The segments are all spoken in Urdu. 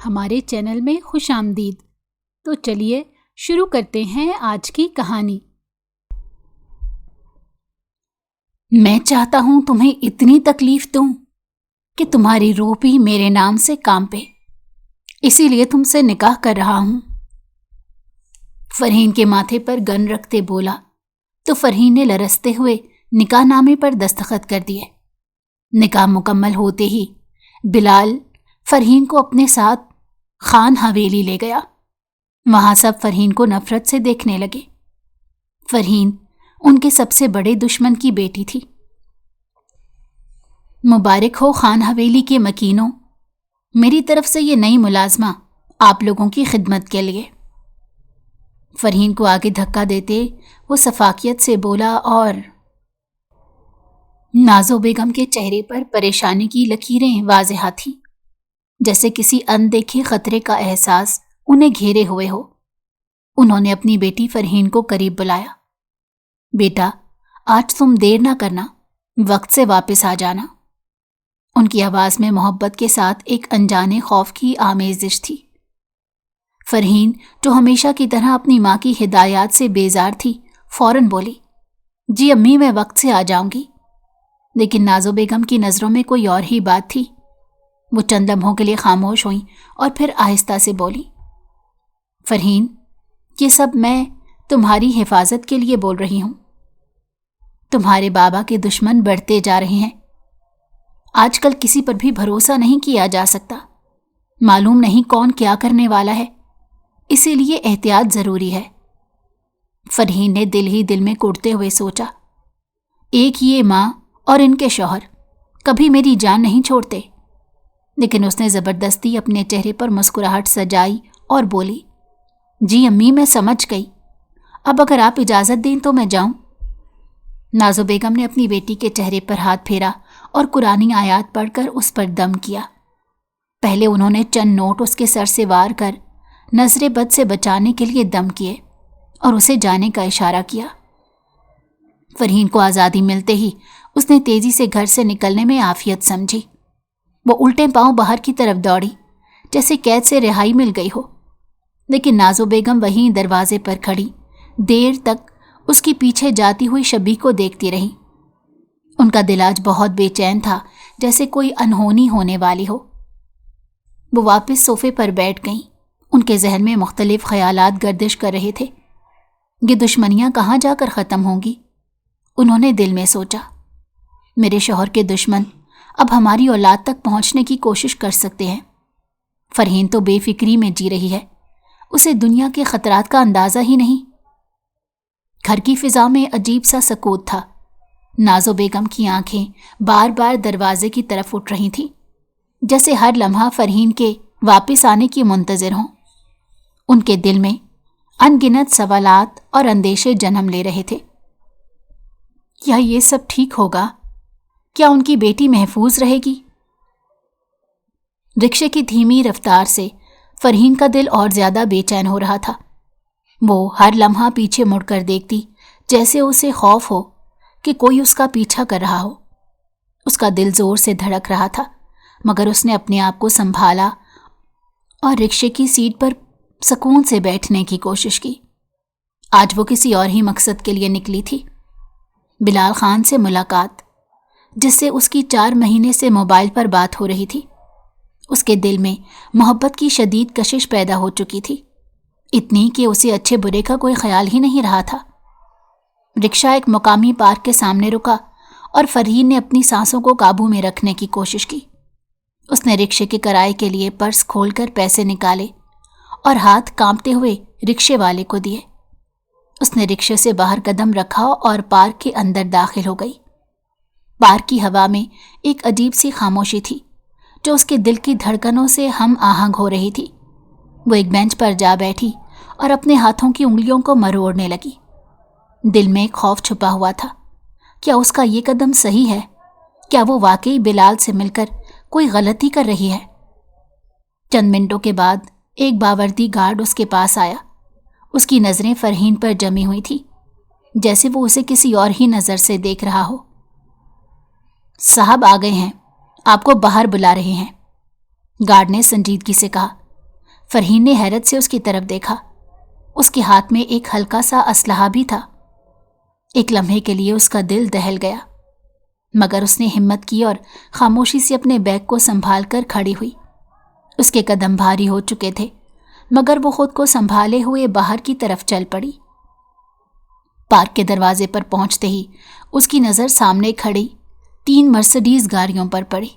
ہمارے چینل میں خوش آمدید۔ تو چلیے شروع کرتے ہیں آج کی کہانی۔ میں چاہتا ہوں تمہیں اتنی تکلیف دوں کہ تمہاری روح بھی میرے نام سے کانپے، اسی لیے تم سے نکاح کر رہا ہوں۔ فرحین کے ماتھے پر گن رکھتے بولا تو فرحین نے لرزتے ہوئے نکاح نامے پر دستخط کر دیے۔ نکاح مکمل ہوتے ہی بلال فرحین کو اپنے ساتھ خان حویلی لے گیا۔ وہاں سب فرحین کو نفرت سے دیکھنے لگے۔ فرحین ان کے سب سے بڑے دشمن کی بیٹی تھی۔ مبارک ہو خان حویلی کے مکینوں، میری طرف سے یہ نئی ملازمہ آپ لوگوں کی خدمت کے لیے۔ فرحین کو آگے دھکا دیتے وہ سفاکیت سے بولا اور نازو بیگم کے چہرے پر پریشانی کی لکیریں واضح تھیں، جیسے کسی اندیکھے خطرے کا احساس انہیں گھیرے ہوئے ہو۔ انہوں نے اپنی بیٹی فرحین کو قریب بلایا۔ بیٹا، آج تم دیر نہ کرنا، وقت سے واپس آ جانا۔ ان کی آواز میں محبت کے ساتھ ایک انجانے خوف کی آمیزش تھی۔ فرحین جو ہمیشہ کی طرح اپنی ماں کی ہدایات سے بیزار تھی، فوراً بولی، جی امی میں وقت سے آ جاؤں گی۔ لیکن نازو بیگم کی نظروں میں کوئی اور ہی بات تھی۔ وہ چند لمحوں کے لیے خاموش ہوئیں اور پھر آہستہ سے بولی، فرحین، یہ سب میں تمہاری حفاظت کے لیے بول رہی ہوں۔ تمہارے بابا کے دشمن بڑھتے جا رہے ہیں۔ آج کل کسی پر بھی بھروسہ نہیں کیا جا سکتا، معلوم نہیں کون کیا کرنے والا ہے، اسی لیے احتیاط ضروری ہے۔ فرحین نے دل ہی دل میں کوڑتے ہوئے سوچا، ایک یہ ماں اور ان کے شوہر کبھی میری جان نہیں چھوڑتے۔ لیکن اس نے زبردستی اپنے چہرے پر مسکراہٹ سجائی اور بولی، جی امی میں سمجھ گئی، اب اگر آپ اجازت دیں تو میں جاؤں۔ نازو بیگم نے اپنی بیٹی کے چہرے پر ہاتھ پھیرا اور قرآنی آیات پڑھ کر اس پر دم کیا۔ پہلے انہوں نے چند نوٹ اس کے سر سے وار کر نظر بد سے بچانے کے لیے دم کیے اور اسے جانے کا اشارہ کیا۔ فرحین کو آزادی ملتے ہی اس نے تیزی سے گھر سے نکلنے میں عافیت سمجھی۔ وہ الٹے پاؤں باہر کی طرف دوڑی، جیسے قید سے رہائی مل گئی ہو۔ لیکن نازو بیگم وہیں دروازے پر کھڑی دیر تک اس کی پیچھے جاتی ہوئی شبی کو دیکھتی رہی۔ ان کا دل آج بہت بے چین تھا، جیسے کوئی انہونی ہونے والی ہو۔ وہ واپس صوفے پر بیٹھ گئیں۔ ان کے ذہن میں مختلف خیالات گردش کر رہے تھے۔ یہ دشمنیاں کہاں جا کر ختم ہوں گی؟ انہوں نے دل میں سوچا، میرے شوہر کے دشمن اب ہماری اولاد تک پہنچنے کی کوشش کر سکتے ہیں۔ فرحین تو بے فکری میں جی رہی ہے، اسے دنیا کے خطرات کا اندازہ ہی نہیں۔ گھر کی فضا میں عجیب سا سکوت تھا۔ نازو بیگم کی آنکھیں بار بار دروازے کی طرف اٹھ رہی تھیں، جیسے ہر لمحہ فرحین کے واپس آنے کی منتظر ہوں۔ ان کے دل میں ان گنت سوالات اور اندیشے جنم لے رہے تھے۔ کیا یہ سب ٹھیک ہوگا؟ کیا ان کی بیٹی محفوظ رہے گی؟ رکشے کی دھیمی رفتار سے فرحین کا دل اور زیادہ بے چین ہو رہا تھا۔ وہ ہر لمحہ پیچھے مڑ کر دیکھتی، جیسے اسے خوف ہو کہ کوئی اس کا پیچھا کر رہا ہو۔ اس کا دل زور سے دھڑک رہا تھا، مگر اس نے اپنے آپ کو سنبھالا اور رکشے کی سیٹ پر سکون سے بیٹھنے کی کوشش کی۔ آج وہ کسی اور ہی مقصد کے لیے نکلی تھی، بلال خان سے ملاقات، جس سے اس کی 4 مہینے سے موبائل پر بات ہو رہی تھی۔ اس کے دل میں محبت کی شدید کشش پیدا ہو چکی تھی، اتنی کہ اسے اچھے برے کا کوئی خیال ہی نہیں رہا تھا۔ رکشہ ایک مقامی پارک کے سامنے رکا اور فرحین نے اپنی سانسوں کو قابو میں رکھنے کی کوشش کی۔ اس نے رکشے کے کرائے کے لیے پرس کھول کر پیسے نکالے اور ہاتھ کانپتے ہوئے رکشے والے کو دیے۔ اس نے رکشے سے باہر قدم رکھا اور پارک کے اندر داخل ہو گئی۔ پارک کی ہوا میں ایک عجیب سی خاموشی تھی، جو اس کے دل کی دھڑکنوں سے ہم آہنگ ہو رہی تھی۔ وہ ایک بینچ پر جا بیٹھی اور اپنے ہاتھوں کی انگلیوں کو مروڑنے لگی۔ دل میں ایک خوف چھپا ہوا تھا، کیا اس کا یہ قدم صحیح ہے؟ کیا وہ واقعی بلال سے مل کر کوئی غلطی کر رہی ہے؟ چند منٹوں کے بعد ایک باوردی گارڈ اس کے پاس آیا۔ اس کی نظریں فرحین پر جمی ہوئی تھی، جیسے وہ اسے کسی اور ہی نظر سے دیکھ رہا ہو۔ صاحب آ گئے ہیں، آپ کو باہر بلا رہے ہیں، گارڈ نے سنجیدگی سے کہا۔ فرحین نے حیرت سے اس کی طرف دیکھا۔ اس کے ہاتھ میں ایک ہلکا سا اسلحہ بھی تھا۔ ایک لمحے کے لیے اس کا دل دہل گیا، مگر اس نے ہمت کی اور خاموشی سے اپنے بیگ کو سنبھال کر کھڑی ہوئی۔ اس کے قدم بھاری ہو چکے تھے، مگر وہ خود کو سنبھالے ہوئے باہر کی طرف چل پڑی۔ پارک کے دروازے پر پہنچتے ہی اس کی نظر سامنے کھڑی 3 مرسڈیز گاڑیوں پر پڑی۔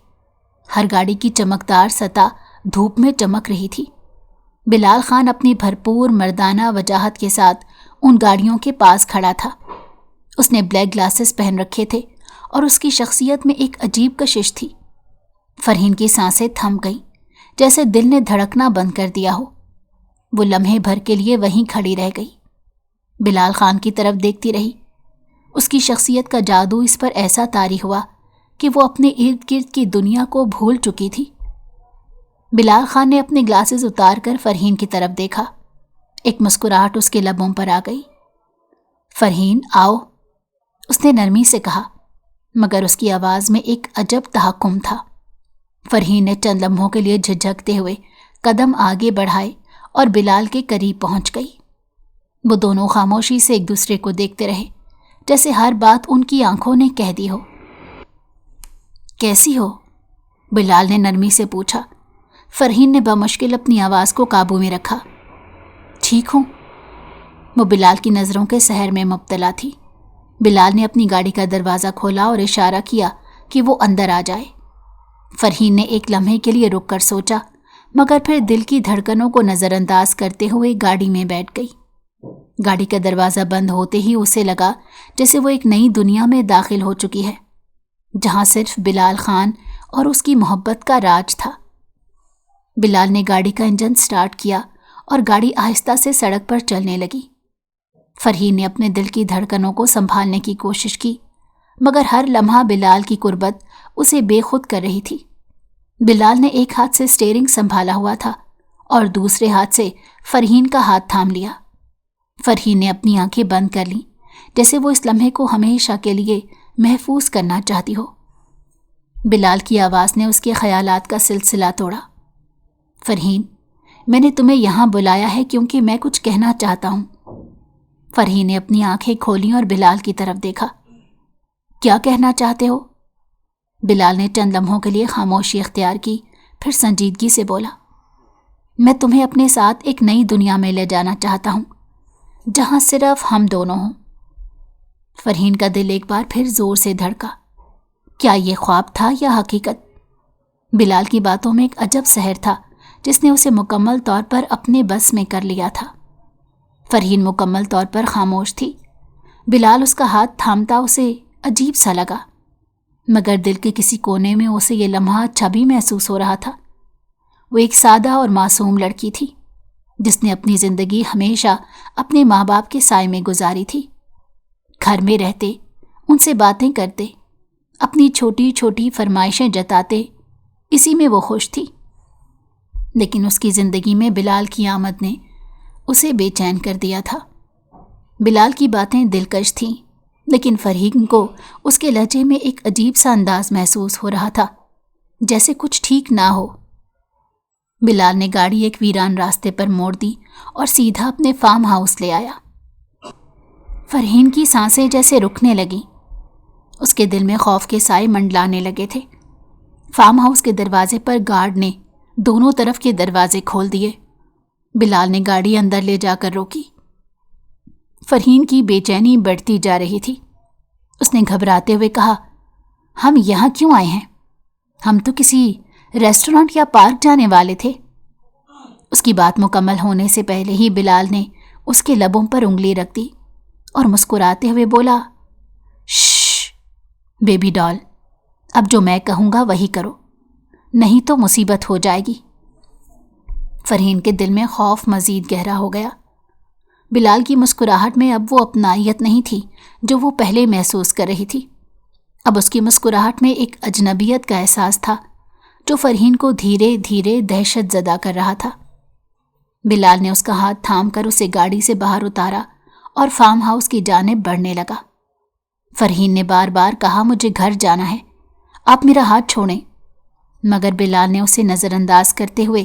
ہر گاڑی کی چمکدار سطح دھوپ میں چمک رہی تھی۔ بلال خان اپنی بھرپور مردانہ وجاہت کے ساتھ ان گاڑیوں کے پاس کھڑا تھا۔ اس نے بلیک گلاسز پہن رکھے تھے اور اس کی شخصیت میں ایک عجیب کشش تھی۔ فرحین کی سانسیں تھم گئیں، جیسے دل نے دھڑکنا بند کر دیا ہو۔ وہ لمحے بھر کے لیے وہیں کھڑی رہ گئی، بلال خان کی طرف دیکھتی رہی۔ اس کی شخصیت کا جادو اس پر ایسا طاری ہوا کہ وہ اپنے ارد گرد کی دنیا کو بھول چکی تھی۔ بلال خان نے اپنے گلاسز اتار کر فرحین کی طرف دیکھا۔ ایک مسکراہٹ اس کے لبوں پر آ گئی۔ فرحین آؤ، اس نے نرمی سے کہا، مگر اس کی آواز میں ایک عجب تحکم تھا۔ فرحین نے چند لمحوں کے لیے جھجکتے ہوئے قدم آگے بڑھائے اور بلال کے قریب پہنچ گئی۔ وہ دونوں خاموشی سے ایک دوسرے کو دیکھتے رہے، جیسے ہر بات ان کی آنکھوں نے کہہ دی ہو۔ کیسی ہو؟ بلال نے نرمی سے پوچھا۔ فرحین نے بمشکل اپنی آواز کو قابو میں رکھا۔ ٹھیک ہوں۔ وہ بلال کی نظروں کے سحر میں مبتلا تھی۔ بلال نے اپنی گاڑی کا دروازہ کھولا اور اشارہ کیا کہ وہ اندر آ جائے۔ فرحین نے ایک لمحے کے لیے رک کر سوچا، مگر پھر دل کی دھڑکنوں کو نظر انداز کرتے ہوئے گاڑی میں بیٹھ گئی۔ گاڑی کا دروازہ بند ہوتے ہی اسے لگا جیسے وہ ایک نئی دنیا میں داخل ہو چکی ہے، جہاں صرف بلال خان اور اس کی محبت کا راج تھا۔ بلال نے گاڑی کا انجن سٹارٹ کیا اور گاڑی آہستہ سے سڑک پر چلنے لگی۔ فرحین نے اپنے دل کی دھڑکنوں کو سنبھالنے کی کوشش کی، مگر ہر لمحہ بلال کی قربت اسے بے خود کر رہی تھی۔ بلال نے ایک ہاتھ سے اسٹیئرنگ سنبھالا ہوا تھا اور دوسرے ہاتھ سے فرحین کا ہاتھ تھام لیا۔ فرحین نے اپنی آنکھیں بند کر لیں، جیسے وہ اس لمحے کو ہمیشہ کے لیے محفوظ کرنا چاہتی ہو۔ بلال کی آواز نے اس کے خیالات کا سلسلہ توڑا۔ فرحین، میں نے تمہیں یہاں بلایا ہے کیونکہ میں کچھ کہنا چاہتا ہوں۔ فرحین نے اپنی آنکھیں کھولیں اور بلال کی طرف دیکھا۔ کیا کہنا چاہتے ہو؟ بلال نے چند لمحوں کے لیے خاموشی اختیار کی، پھر سنجیدگی سے بولا، میں تمہیں اپنے ساتھ ایک نئی دنیا میں لے جانا چاہتا ہوں، جہاں صرف ہم دونوں ہوں۔ فرحین کا دل ایک بار پھر زور سے دھڑکا۔ کیا یہ خواب تھا یا حقیقت؟ بلال کی باتوں میں ایک عجب سحر تھا جس نے اسے مکمل طور پر اپنے بس میں کر لیا تھا۔ فرحین مکمل طور پر خاموش تھی۔ بلال اس کا ہاتھ تھامتا اسے عجیب سا لگا، مگر دل کے کسی کونے میں اسے یہ لمحہ اچھا بھی محسوس ہو رہا تھا۔ وہ ایک سادہ اور معصوم لڑکی تھی جس نے اپنی زندگی ہمیشہ اپنے ماں باپ کے سائے میں گزاری تھی۔ گھر میں رہتے، ان سے باتیں کرتے، اپنی چھوٹی چھوٹی فرمائشیں جتاتے، اسی میں وہ خوش تھی۔ لیکن اس کی زندگی میں بلال کی آمد نے اسے بے چین کر دیا تھا۔ بلال کی باتیں دلکش تھیں، لیکن فرحین کو اس کے لہجے میں ایک عجیب سا انداز محسوس ہو رہا تھا، جیسے کچھ ٹھیک نہ ہو۔ بلال نے گاڑی ایک ویران راستے پر موڑ دی اور سیدھا اپنے فارم ہاؤس لے آیا۔ فرحین کی سانسیں جیسے رکنے لگیں، اس کے دل میں خوف کے سائے منڈلانے لگے تھے۔ فارم ہاؤس کے دروازے پر گارڈ نے دونوں طرف کے دروازے کھول دیے۔ بلال نے گاڑی اندر لے جا کر روکی۔ فرحین کی بے چینی بڑھتی جا رہی تھی۔ اس نے گھبراتے ہوئے کہا، ہم یہاں کیوں آئے ہیں؟ ہم تو کسی ریسٹورانٹ یا پارک جانے والے تھے۔ اس کی بات مکمل ہونے سے پہلے ہی بلال نے اس کے لبوں پر انگلی رکھ دی اور مسکراتے ہوئے بولا، شش بیبی ڈال، اب جو میں کہوں گا وہی کرو، نہیں تو مصیبت ہو جائے گی۔ فرحین کے دل میں خوف مزید گہرا ہو گیا۔ بلال کی مسکراہٹ میں اب وہ اپنائیت نہیں تھی جو وہ پہلے محسوس کر رہی تھی۔ اب اس کی مسکراہٹ میں ایک اجنبیت کا احساس تھا جو فرحین کو دھیرے دھیرے دہشت زدہ کر رہا تھا۔ بلال نے اس کا ہاتھ تھام کر اسے گاڑی سے باہر اتارا اور فارم ہاؤس کی جانب بڑھنے لگا۔ فرحین نے بار بار کہا، مجھے گھر جانا ہے، آپ میرا ہاتھ چھوڑیں، مگر بلال نے اسے نظر انداز کرتے ہوئے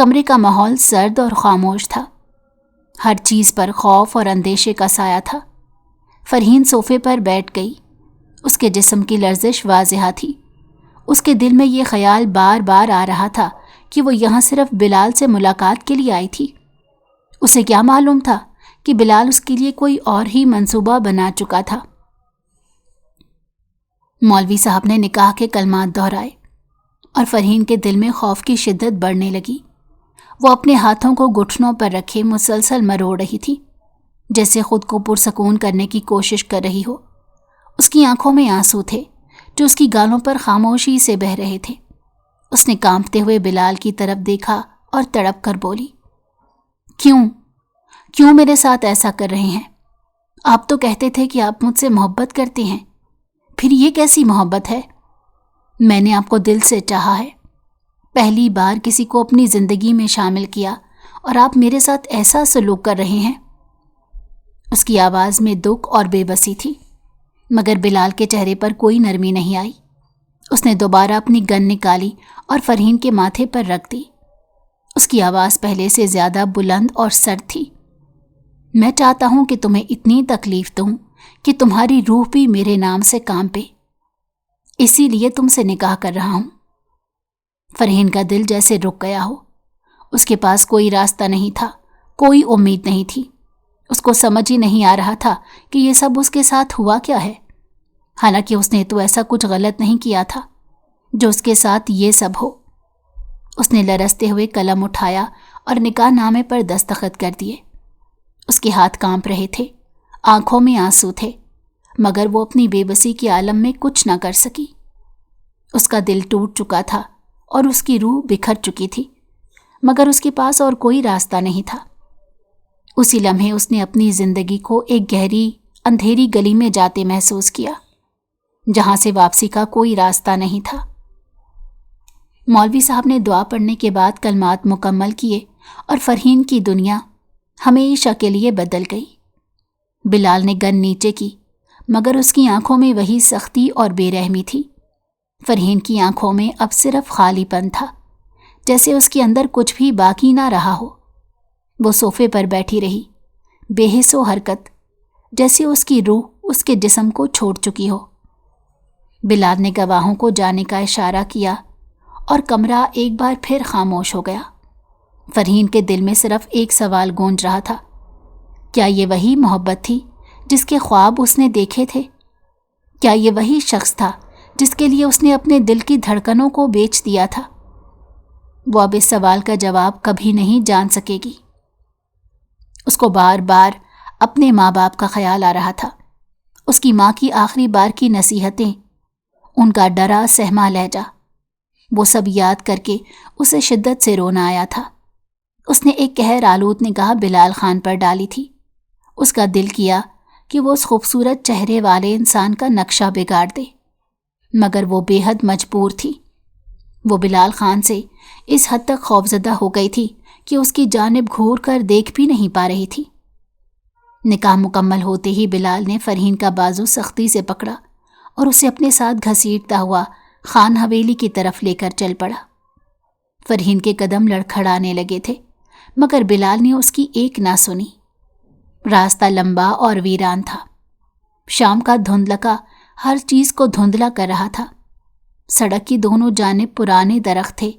کمرے کا ماحول سرد اور خاموش تھا، ہر چیز پر خوف اور اندیشے کا سایہ تھا۔ فرحین صوفے پر بیٹھ گئی، اس کے جسم کی لرزش واضح تھی۔ اس کے دل میں یہ خیال بار بار آ رہا تھا کہ وہ یہاں صرف بلال سے ملاقات کے لیے آئی تھی۔ اسے کیا معلوم تھا کہ بلال اس کے لیے کوئی اور ہی منصوبہ بنا چکا تھا۔ مولوی صاحب نے نکاح کے کلمات دہرائے اور فرحین کے دل میں خوف کی شدت بڑھنے لگی۔ وہ اپنے ہاتھوں کو گھٹنوں پر رکھے مسلسل مروڑ رہی تھی، جیسے خود کو پرسکون کرنے کی کوشش کر رہی ہو۔ اس کی آنکھوں میں آنسو تھے جو اس کی گالوں پر خاموشی سے بہہ رہے تھے۔ اس نے کانپتے ہوئے بلال کی طرف دیکھا اور تڑپ کر بولی، کیوں میرے ساتھ ایسا کر رہے ہیں؟ آپ تو کہتے تھے کہ آپ مجھ سے محبت کرتے ہیں، پھر یہ کیسی محبت ہے؟ میں نے آپ کو دل سے چاہا ہے، پہلی بار کسی کو اپنی زندگی میں شامل کیا اور آپ میرے ساتھ ایسا سلوک کر رہے ہیں۔ اس کی آواز میں دکھ اور بے بسی تھی، مگر بلال کے چہرے پر کوئی نرمی نہیں آئی۔ اس نے دوبارہ اپنی گن نکالی اور فرحین کے ماتھے پر رکھ دی۔ اس کی آواز پہلے سے زیادہ بلند اور سرد تھی۔ میں چاہتا ہوں کہ تمہیں اتنی تکلیف دوں کہ تمہاری روح بھی میرے نام سے کانپے، اسی لیے تم سے نکاح کر رہا ہوں۔ فرحین کا دل جیسے رک گیا ہو۔ اس کے پاس کوئی راستہ نہیں تھا، کوئی امید نہیں تھی۔ اس کو سمجھ ہی نہیں آ رہا تھا کہ یہ سب اس کے ساتھ ہوا کیا ہے، حالانکہ اس نے تو ایسا کچھ غلط نہیں کیا تھا جو اس کے ساتھ یہ سب ہو۔ اس نے لرزتے ہوئے قلم اٹھایا اور نکاح نامے پر دستخط کر دیے۔ اس کے ہاتھ کانپ رہے تھے، آنکھوں میں آنسو تھے، مگر وہ اپنی بے بسی کے عالم میں کچھ نہ کر سکی۔ اس کا دل ٹوٹ چکا تھا اور اس کی روح بکھر چکی تھی، مگر اس کے پاس اور کوئی راستہ نہیں تھا۔ اسی لمحے اس نے اپنی زندگی کو ایک گہری اندھیری گلی میں جاتے محسوس کیا، جہاں سے واپسی کا کوئی راستہ نہیں تھا۔ مولوی صاحب نے دعا پڑھنے کے بعد کلمات مکمل کیے اور فرحین کی دنیا ہمیشہ کے لیے بدل گئی۔ بلال نے گن نیچے کی، مگر اس کی آنکھوں میں وہی سختی اور بے رحمی تھی۔ فرحین کی آنکھوں میں اب صرف خالی پن تھا، جیسے اس کے اندر کچھ بھی باقی نہ رہا ہو۔ وہ صوفے پر بیٹھی رہی، بے حس و حرکت، جیسے اس کی روح اس کے جسم کو چھوڑ چکی ہو۔ بلال نے گواہوں کو جانے کا اشارہ کیا اور کمرہ ایک بار پھر خاموش ہو گیا۔ فرحین کے دل میں صرف ایک سوال گونج رہا تھا، کیا یہ وہی محبت تھی جس کے خواب اس نے دیکھے تھے؟ کیا یہ وہی شخص تھا جس کے لیے اس نے اپنے دل کی دھڑکنوں کو بیچ دیا تھا؟ وہ اب اس سوال کا جواب کبھی نہیں جان سکے گی۔ اس کو بار بار اپنے ماں باپ کا خیال آ رہا تھا، اس کی ماں کی آخری بار کی نصیحتیں، ان کا ڈرا سہما لہجہ، وہ سب یاد کر کے اسے شدت سے رونا آیا تھا۔ اس نے ایک قہر آلود نگاہ بلال خان پر ڈالی تھی۔ اس کا دل کیا کہ وہ اس خوبصورت چہرے والے انسان کا نقشہ بگاڑ دے، مگر وہ بے حد مجبور تھی۔ وہ بلال خان سے اس حد تک خوفزدہ ہو گئی تھی کہ اس کی جانب گھور کر دیکھ بھی نہیں پا رہی تھی۔ نکاح مکمل ہوتے ہی بلال نے فرحین کا بازو سختی سے پکڑا اور اسے اپنے ساتھ گھسیٹتا ہوا خان حویلی کی طرف لے کر چل پڑا۔ فرحین کے قدم لڑکھڑانے لگے تھے، مگر بلال نے اس کی ایک نہ سنی۔ راستہ لمبا اور ویران تھا، شام کا دھندلکا ہر چیز کو دھندلا کر رہا تھا۔ سڑک کی دونوں جانب پرانے درخت تھے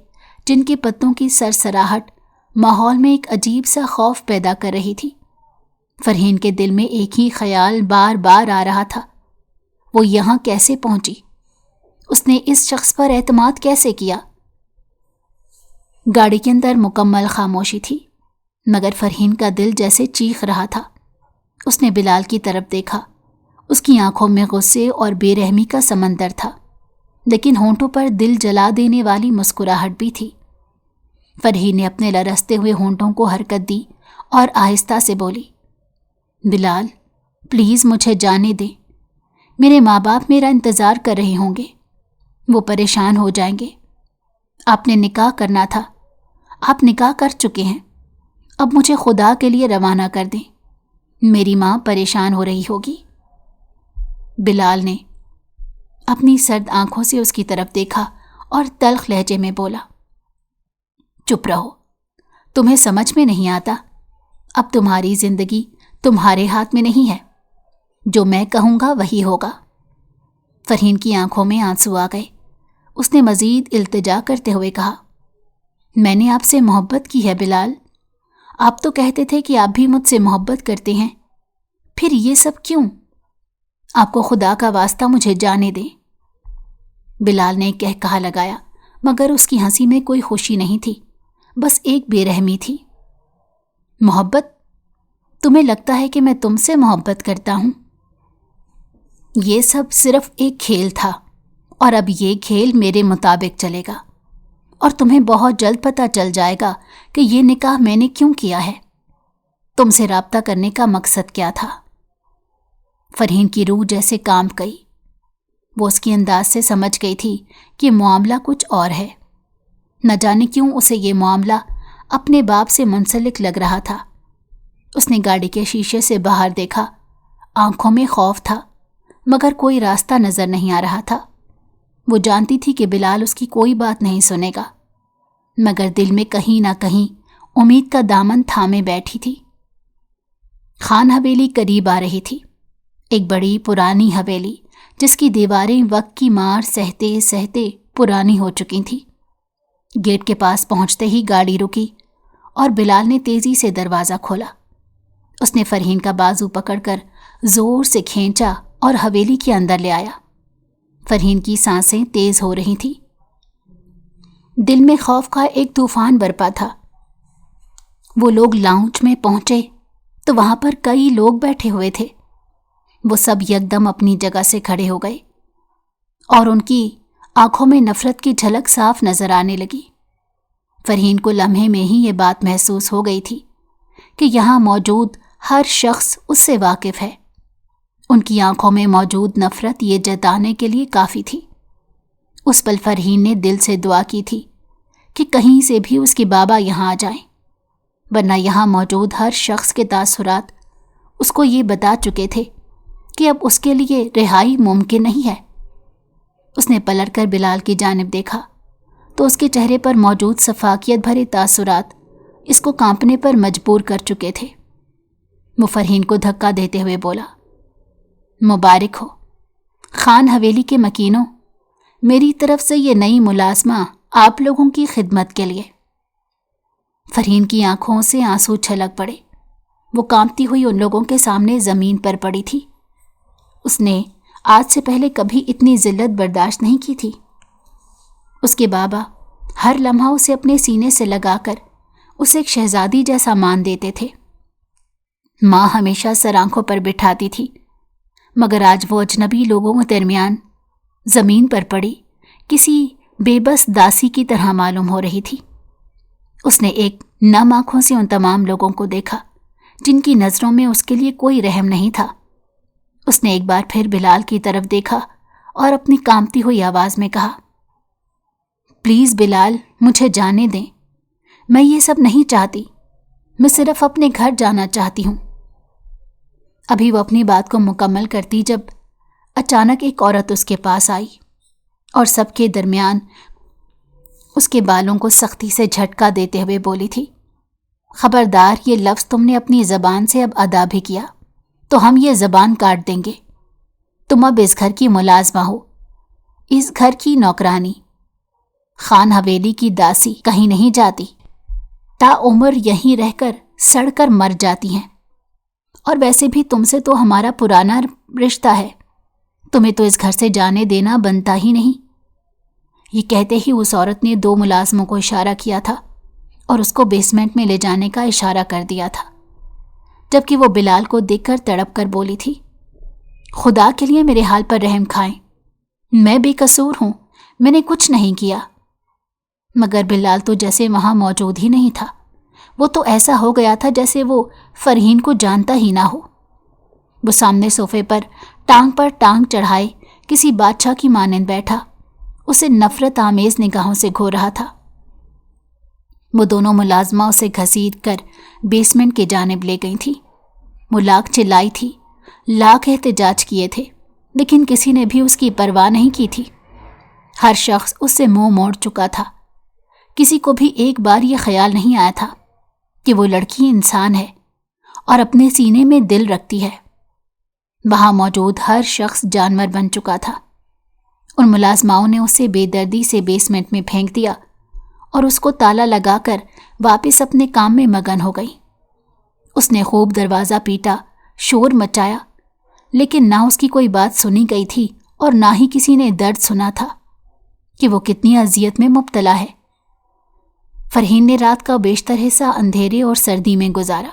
جن کے پتوں کی سرسراہٹ ماحول میں ایک عجیب سا خوف پیدا کر رہی تھی۔ فرحین کے دل میں ایک ہی خیال بار بار آ رہا تھا، وہ یہاں کیسے پہنچی؟ اس نے اس شخص پر اعتماد کیسے کیا؟ گاڑی کے اندر مکمل خاموشی تھی، مگر فرحین کا دل جیسے چیخ رہا تھا۔ اس نے بلال کی طرف دیکھا، اس کی آنکھوں میں غصے اور بے رحمی کا سمندر تھا، لیکن ہونٹوں پر دل جلا دینے والی مسکراہٹ بھی تھی۔ فرحین نے اپنے لرزتے ہوئے ہونٹوں کو حرکت دی اور آہستہ سے بولی، بلال پلیز مجھے جانے دیں، میرے ماں باپ میرا انتظار کر رہے ہوں گے، وہ پریشان ہو جائیں گے۔ آپ نے نکاح کرنا تھا، آپ نکاح کر چکے ہیں، اب مجھے خدا کے لیے روانہ کر دیں، میری ماں پریشان ہو رہی ہوگی۔ بلال نے اپنی سرد آنکھوں سے اس کی طرف دیکھا اور تلخ لہجے میں بولا، چپ رہو، تمہیں سمجھ میں نہیں آتا؟ اب تمہاری زندگی تمہارے ہاتھ میں نہیں ہے، جو میں کہوں گا وہی ہوگا۔ فرحین کی آنکھوں میں آنسو آ گئے۔ اس نے مزید التجا کرتے ہوئے کہا، میں نے آپ سے محبت کی ہے بلال، آپ تو کہتے تھے کہ آپ بھی مجھ سے محبت کرتے ہیں، پھر یہ سب کیوں؟ آپ کو خدا کا واسطہ مجھے جانے دیں۔ بلال نے کہا لگایا، مگر اس کی ہنسی میں کوئی خوشی نہیں تھی، بس ایک بے رحمی تھی۔ محبت؟ تمہیں لگتا ہے کہ میں تم سے محبت کرتا ہوں؟ یہ سب صرف ایک کھیل تھا، اور اب یہ کھیل میرے مطابق چلے گا، اور تمہیں بہت جلد پتہ چل جائے گا کہ یہ نکاح میں نے کیوں کیا ہے، تم سے رابطہ کرنے کا مقصد کیا تھا۔ فرحین کی روح جیسے کانپ گئی۔ وہ اس کے انداز سے سمجھ گئی تھی کہ معاملہ کچھ اور ہے۔ نہ جانے کیوں اسے یہ معاملہ اپنے باپ سے منسلک لگ رہا تھا۔ اس نے گاڑی کے شیشے سے باہر دیکھا، آنکھوں میں خوف تھا، مگر کوئی راستہ نظر نہیں آ رہا تھا۔ وہ جانتی تھی کہ بلال اس کی کوئی بات نہیں سنے گا، مگر دل میں کہیں نہ کہیں امید کا دامن تھامے بیٹھی تھی۔ خان حویلی قریب آ رہی تھی، ایک بڑی پرانی حویلی جس کی دیواریں وقت کی مار سہتے سہتے پرانی ہو چکی تھیں۔ گیٹ کے پاس پہنچتے ہی گاڑی رکی اور بلال نے تیزی سے دروازہ کھولا۔ اس نے فرحین کا بازو پکڑ کر زور سے کھینچا اور حویلی کے اندر لے آیا۔ فرحین کی سانسیں تیز ہو رہی تھیں۔ دل میں خوف کا ایک طوفان برپا تھا۔ وہ لوگ لاؤنج میں پہنچے تو وہاں پر کئی لوگ بیٹھے ہوئے تھے۔ وہ سب یکدم اپنی جگہ سے کھڑے ہو گئے اور ان کی آنکھوں میں نفرت کی جھلک صاف نظر آنے لگی۔ فرحین کو لمحے میں ہی یہ بات محسوس ہو گئی تھی کہ یہاں موجود ہر شخص اس سے واقف ہے۔ ان کی آنکھوں میں موجود نفرت یہ جتانے کے لیے کافی تھی۔ اس پل فرحین نے دل سے دعا کی تھی کہ کہیں سے بھی اس کے بابا یہاں آ جائیں، ورنہ یہاں موجود ہر شخص کے تاثرات اس کو یہ بتا چکے تھے کہ اب اس کے لیے رہائی ممکن نہیں ہے۔ اس نے پلٹ کر بلال کی جانب دیکھا تو اس کے چہرے پر موجود سفاکیت بھرے تاثرات اس کو کانپنے پر مجبور کر چکے تھے۔ وہ فرحین کو دھکا دیتے ہوئے بولا، مبارک ہو خان حویلی کے مکینوں، میری طرف سے یہ نئی ملازمہ آپ لوگوں کی خدمت کے لیے۔ فرحین کی آنکھوں سے آنسو چھلک پڑے۔ وہ کانپتی ہوئی ان لوگوں کے سامنے زمین پر پڑی تھی۔ اس نے آج سے پہلے کبھی اتنی ذلت برداشت نہیں کی تھی۔ اس کے بابا ہر لمحہ اسے اپنے سینے سے لگا کر اسے ایک شہزادی جیسا مان دیتے تھے۔ ماں ہمیشہ سر آنکھوں پر بٹھاتی تھی، مگر آج وہ اجنبی لوگوں کے درمیان زمین پر پڑی کسی بے بس داسی کی طرح معلوم ہو رہی تھی۔ اس نے ایک نم آنکھوں سے ان تمام لوگوں کو دیکھا جن کی نظروں میں اس کے لیے کوئی رحم نہیں تھا۔ اس نے ایک بار پھر بلال کی طرف دیکھا اور اپنی کانپتی ہوئی آواز میں کہا، پلیز بلال، مجھے جانے دیں، میں یہ سب نہیں چاہتی، میں صرف اپنے گھر جانا چاہتی ہوں۔ ابھی وہ اپنی بات کو مکمل کرتی جب اچانک ایک عورت اس کے پاس آئی اور سب کے درمیان اس کے بالوں کو سختی سے جھٹکا دیتے ہوئے بولی تھی، خبردار، یہ لفظ تم نے اپنی زبان سے اب ادا بھی کیا تو ہم یہ زبان کاٹ دیں گے۔ تم اب اس گھر کی ملازمہ ہو، اس گھر کی نوکرانی۔ خان حویلی کی داسی کہیں نہیں جاتی، تا عمر یہیں رہ کر سڑ کر مر جاتی ہیں، اور ویسے بھی تم سے تو ہمارا پرانا رشتہ ہے، تمہیں تو اس گھر سے جانے دینا بنتا ہی نہیں۔ یہ کہتے ہی اس عورت نے 2 ملازموں کو اشارہ کیا تھا اور اس کو بیسمنٹ میں لے جانے کا اشارہ کر دیا تھا، جبکہ وہ بلال کو دیکھ کر تڑپ کر بولی تھی، خدا کے لیے میرے حال پر رحم کھائیں، میں بے قصور ہوں، میں نے کچھ نہیں کیا۔ مگر بلال تو جیسے وہاں موجود ہی نہیں تھا، وہ تو ایسا ہو گیا تھا جیسے وہ فرحین کو جانتا ہی نہ ہو۔ وہ سامنے صوفے پر ٹانگ چڑھائے کسی بادشاہ کی مانند بیٹھا اسے نفرت آمیز نگاہوں سے گھور رہا تھا۔ وہ دونوں ملازمہ اسے گھسیٹ کر بیسمنٹ کی جانب لے گئی تھی۔ وہ لاکھ چلائی تھی، لاکھ احتجاج کیے تھے، لیکن کسی نے بھی اس کی پرواہ نہیں کی تھی۔ ہر شخص اس سے منہ موڑ چکا تھا۔ کسی کو بھی ایک بار یہ خیال نہیں آیا تھا کہ وہ لڑکی انسان ہے اور اپنے سینے میں دل رکھتی ہے۔ وہاں موجود ہر شخص جانور بن چکا تھا۔ ان ملازماؤں نے اسے بے دردی سے بیسمنٹ میں پھینک دیا اور اس کو تالا لگا کر واپس اپنے کام میں مگن ہو گئی۔ اس نے خوب دروازہ پیٹا، شور مچایا، لیکن نہ اس کی کوئی بات سنی گئی تھی اور نہ ہی کسی نے درد سنا تھا کہ وہ کتنی اذیت میں مبتلا ہے۔ فرحین نے رات کا بیشتر حصہ اندھیرے اور سردی میں گزارا۔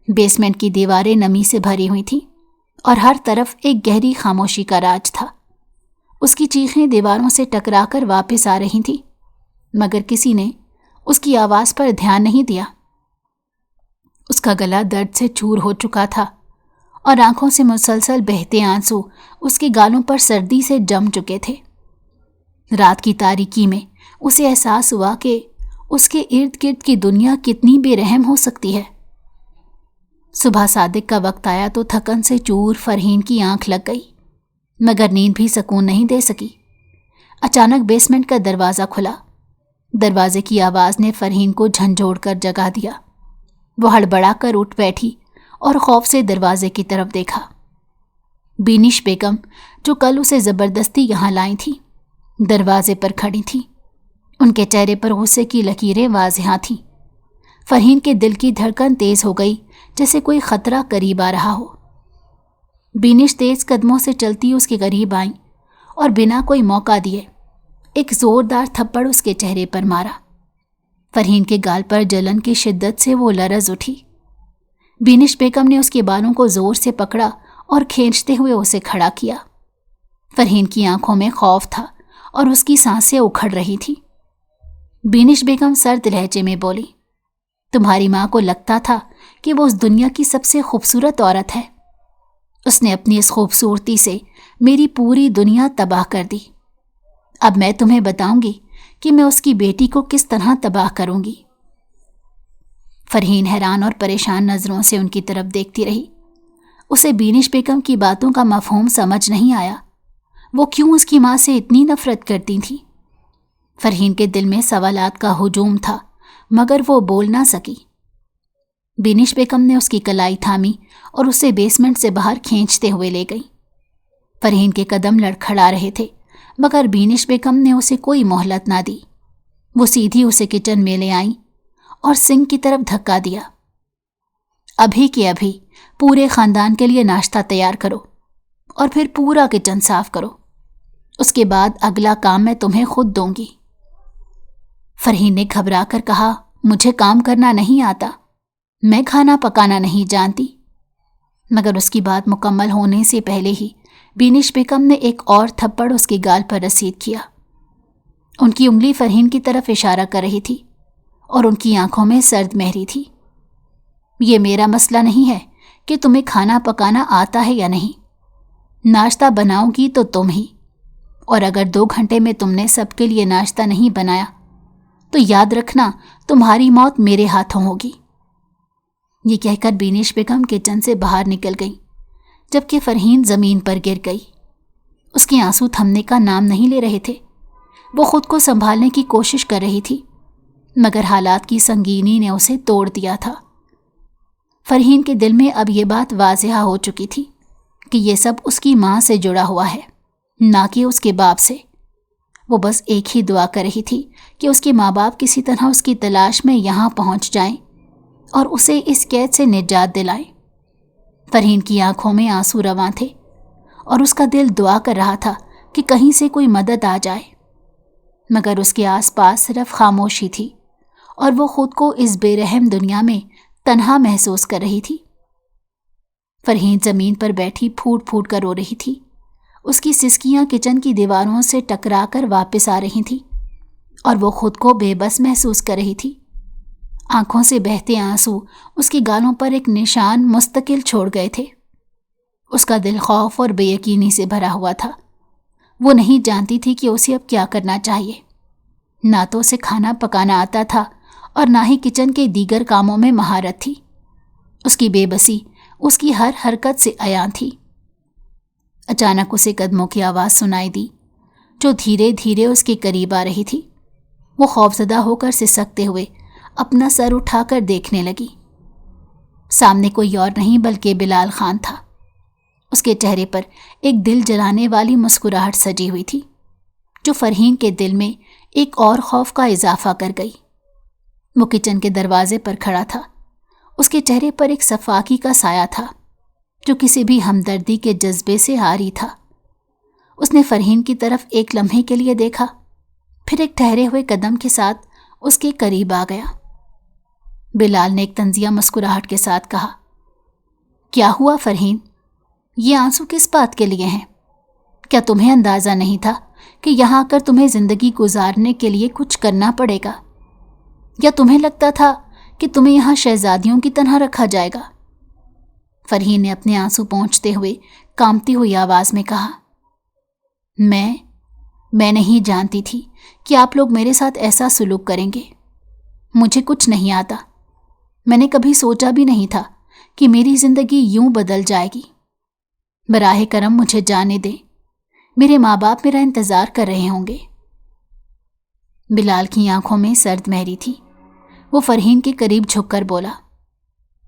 بیسمنٹ کی دیواریں نمی سے بھری ہوئی تھیں اور ہر طرف ایک گہری خاموشی کا راج تھا۔ اس کی چیخیں دیواروں سے ٹکرا کر واپس آ رہی تھیں، مگر کسی نے اس کی آواز پر دھیان نہیں دیا۔ اس کا گلا درد سے چور ہو چکا تھا اور آنکھوں سے مسلسل بہتے آنسو اس کے گالوں پر سردی سے جم چکے تھے۔ رات کی تاریکی میں اسے احساس ہوا کہ اس کے ارد گرد کی دنیا کتنی بے رحم ہو سکتی ہے۔ صبح صادق کا وقت آیا تو تھکن سے چور فرحین کی آنکھ لگ گئی، مگر نیند بھی سکون نہیں دے سکی۔ اچانک بیسمنٹ کا دروازہ کھلا۔ دروازے کی آواز نے فرحین کو جھنجھوڑ کر جگا دیا۔ وہ ہڑبڑا کر اٹھ بیٹھی اور خوف سے دروازے کی طرف دیکھا۔ بینش بیگم، جو کل اسے زبردستی یہاں لائی تھی، دروازے پر کھڑی تھی۔ ان کے چہرے پر غصے کی لکیریں واضح تھیں۔ فرحین کے دل کی دھڑکن تیز ہو گئی، جیسے کوئی خطرہ قریب آ رہا ہو۔ بینش تیز قدموں سے چلتی اس کے قریب آئیں اور بنا کوئی موقع دیے ایک زوردار تھپڑ اس کے چہرے پر مارا۔ فرحین کے گال پر جلن کی شدت سے وہ لرز اٹھی۔ بینش بیگم نے اس کے بالوں کو زور سے پکڑا اور کھینچتے ہوئے اسے کھڑا کیا۔ فرحین کی آنکھوں میں خوف تھا اور اس کی سانسیں اکھڑ رہی تھی۔ بینش بیگم سرد لہجے میں بولی، تمہاری ماں کو لگتا تھا کہ وہ اس دنیا کی سب سے خوبصورت عورت ہے۔ اس نے اپنی اس خوبصورتی سے میری پوری دنیا تباہ کر دی۔ اب میں تمہیں بتاؤں گی کہ میں اس کی بیٹی کو کس طرح تباہ کروں گی۔ فرحین حیران اور پریشان نظروں سے ان کی طرف دیکھتی رہی۔ اسے بینش بیگم کی باتوں کا مفہوم سمجھ نہیں آیا۔ وہ کیوں اس کی ماں سے اتنی نفرت کرتی تھی؟ فرحین کے دل میں سوالات کا ہجوم تھا، مگر وہ بول نہ سکی۔ بینش بیگم نے اس کی کلائی تھامی اور اسے بیسمنٹ سے باہر کھینچتے ہوئے لے گئی۔ فرحین کے قدم لڑکھڑا رہے تھے، مگر بینش بیگم نے اسے کوئی مہلت نہ دی۔ وہ سیدھی اسے کچن میں لے آئیں اور سنک کی طرف دھکا دیا۔ ابھی کے ابھی پورے خاندان کے لیے ناشتہ تیار کرو اور پھر پورا کچن صاف کرو۔ اس کے بعد اگلا کام میں تمہیں خود دوں گی۔ فرحین نے گھبرا کر کہا، مجھے کام کرنا نہیں آتا، میں کھانا پکانا نہیں جانتی۔ مگر اس کی بات مکمل ہونے سے پہلے ہی بینش بیگم نے ایک اور تھپڑ اس کے گال پر رسید کیا۔ ان کی انگلی فرحین کی طرف اشارہ کر رہی تھی اور ان کی آنکھوں میں سرد مہری تھی۔ یہ میرا مسئلہ نہیں ہے کہ تمہیں کھانا پکانا آتا ہے یا نہیں۔ ناشتہ بناؤ گی تو تم ہی، اور اگر 2 گھنٹے میں تم نے سب کے لیے ناشتہ نہیں بنایا تو یاد رکھنا تمہاری موت میرے ہاتھوں ہوگی۔ یہ کہہ کر بینش بیگم کچن سے باہر نکل گئی، جبکہ فرحین زمین پر گر گئی۔ اس کے آنسو تھمنے کا نام نہیں لے رہے تھے۔ وہ خود کو سنبھالنے کی کوشش کر رہی تھی، مگر حالات کی سنگینی نے اسے توڑ دیا تھا۔ فرحین کے دل میں اب یہ بات واضح ہو چکی تھی کہ یہ سب اس کی ماں سے جڑا ہوا ہے، نہ کہ اس کے باپ سے۔ وہ بس ایک ہی دعا کر رہی تھی کہ اس کے ماں باپ کسی طرح اس کی تلاش میں یہاں پہنچ جائیں اور اسے اس قید سے نجات دلائیں۔ فرحین کی آنکھوں میں آنسو رواں تھے اور اس کا دل دعا کر رہا تھا کہ کہیں سے کوئی مدد آ جائے، مگر اس کے آس پاس صرف خاموشی تھی اور وہ خود کو اس بے رحم دنیا میں تنہا محسوس کر رہی تھی۔ فرحین زمین پر بیٹھی پھوٹ پھوٹ کر رو رہی تھی۔ اس کی سسکیاں کچن کی دیواروں سے ٹکرا کر واپس آ رہی تھیں اور وہ خود کو بے بس محسوس کر رہی تھی۔ آنکھوں سے بہتے آنسو اس کی گالوں پر ایک نشان مستقل چھوڑ گئے تھے۔ اس کا دل خوف اور بے یقینی سے بھرا ہوا تھا۔ وہ نہیں جانتی تھی کہ اسے اب کیا کرنا چاہیے۔ نہ تو اسے کھانا پکانا آتا تھا اور نہ ہی کچن کے دیگر کاموں میں مہارت تھی۔ اس کی بے بسی اس کی ہر حرکت سے عیاں تھی۔ اچانک اسے قدموں کی آواز سنائی دی جو دھیرے دھیرے اس کے قریب آ رہی تھی۔ وہ خوفزدہ ہو کر سسکتے ہوئے اپنا سر اٹھا کر دیکھنے لگی۔ سامنے کوئی اور نہیں بلکہ بلال خان تھا۔ اس کے چہرے پر ایک دل جلانے والی مسکراہٹ سجی ہوئی تھی جو فرحین کے دل میں ایک اور خوف کا اضافہ کر گئی۔ وہ کچن کے دروازے پر کھڑا تھا۔ اس کے چہرے پر ایک صفاقی کا سایہ تھا جو کسی بھی ہمدردی کے جذبے سے عاری تھا۔ اس نے فرحین کی طرف ایک لمحے کے لیے دیکھا، پھر ایک ٹھہرے ہوئے قدم کے ساتھ اس کے قریب آ گیا۔ بلال نے ایک طنزیہ مسکراہٹ کے ساتھ کہا، کیا ہوا فرحین؟ یہ آنسو کس بات کے لیے ہیں؟ کیا تمہیں اندازہ نہیں تھا کہ یہاں آ کر تمہیں زندگی گزارنے کے لیے کچھ کرنا پڑے گا؟ یا تمہیں لگتا تھا کہ تمہیں یہاں شہزادیوں کی طرح رکھا جائے گا؟ فرحین نے اپنے آنسو پونچھتے ہوئے کانپتی ہوئی آواز میں کہا، میں نہیں جانتی تھی کہ آپ لوگ میرے ساتھ ایسا سلوک کریں گے۔ مجھے کچھ نہیں آتا۔ میں نے کبھی سوچا بھی نہیں تھا کہ میری زندگی یوں بدل جائے گی۔ براہ کرم مجھے جانے دیں، میرے ماں باپ میرا انتظار کر رہے ہوں گے۔ بلال کی آنکھوں میں سرد مہری تھی۔ وہ فرحین کے قریب جھک کر بولا،